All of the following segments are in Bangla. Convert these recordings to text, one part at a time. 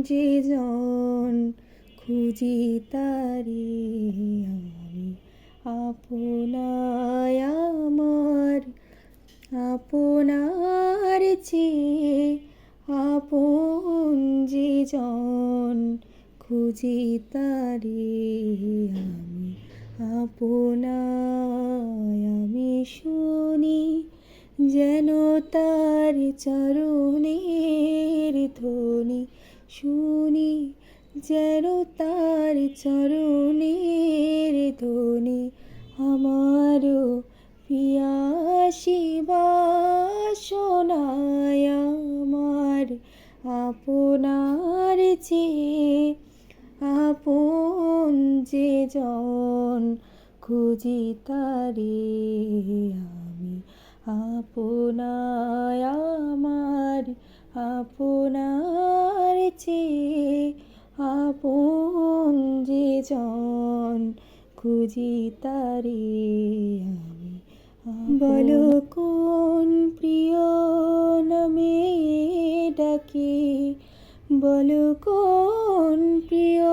যে জন খুঁজি তারে আমি আপনায় আমার আপনার চেয়ে আপন যে জন খুঁজি তারে আমি আপনায় আমি শুনি যেন তার চরণের ধ্বনি শুনি যেন তার চরণের ধ্বনি আমারও পিয়াসী বাসনায় আমার আপনার চেয়ে আপন যে জন খুঁজি তারে আমি আপনায় আমার আপনার চেয়ে আপন যে জন খুঁজি তারে আমি বলো কোন প্রিয় নামে ডাকি বলো কোন প্রিয়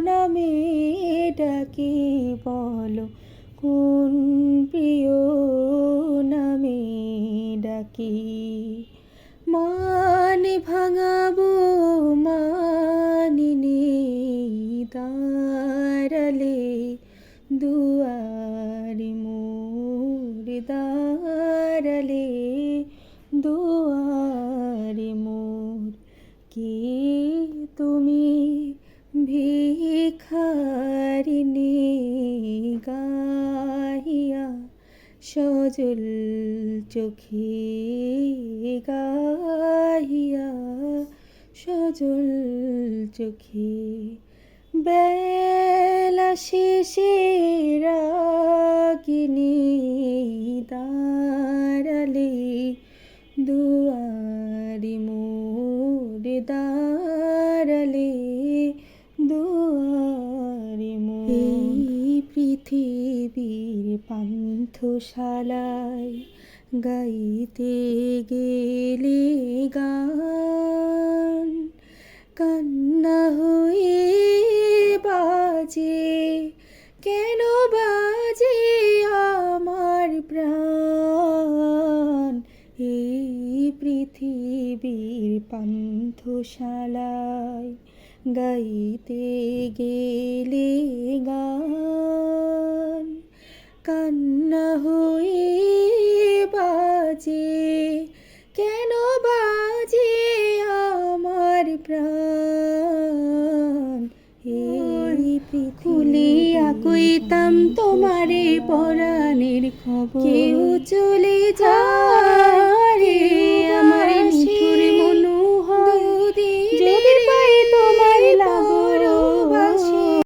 নামে ডাকি বলো কোন প্রিয় নামে ডাকি মান ভাঙাবো মানিনি দাঁড়ালে দুয়ারে মোর দাঁড়ালে দুয়ারে মোর কে তুমি ভিখারিণী গাহিয়া সজল চোখে গাহিয়া সজল চোখে বেলা শেষে রাগিনী দাঁড়ালে দুয়ারে মোর দাঁড়ালে দুয়ারে মোর এই পৃথিবীর পান্থশালায় গাইতে গেলে গান কান্না হয়ে বাজে কেন বাজে আমার প্রাণ এই পৃথিবীর পান্থশালায় গাইতে গেলে গান কান্না হয়ে বাজে কেন বাজে আমার প্রাণ এই খুলিয়া কইতাম তোমারে পরাণের খবর কেউ চলে যায় রে আমার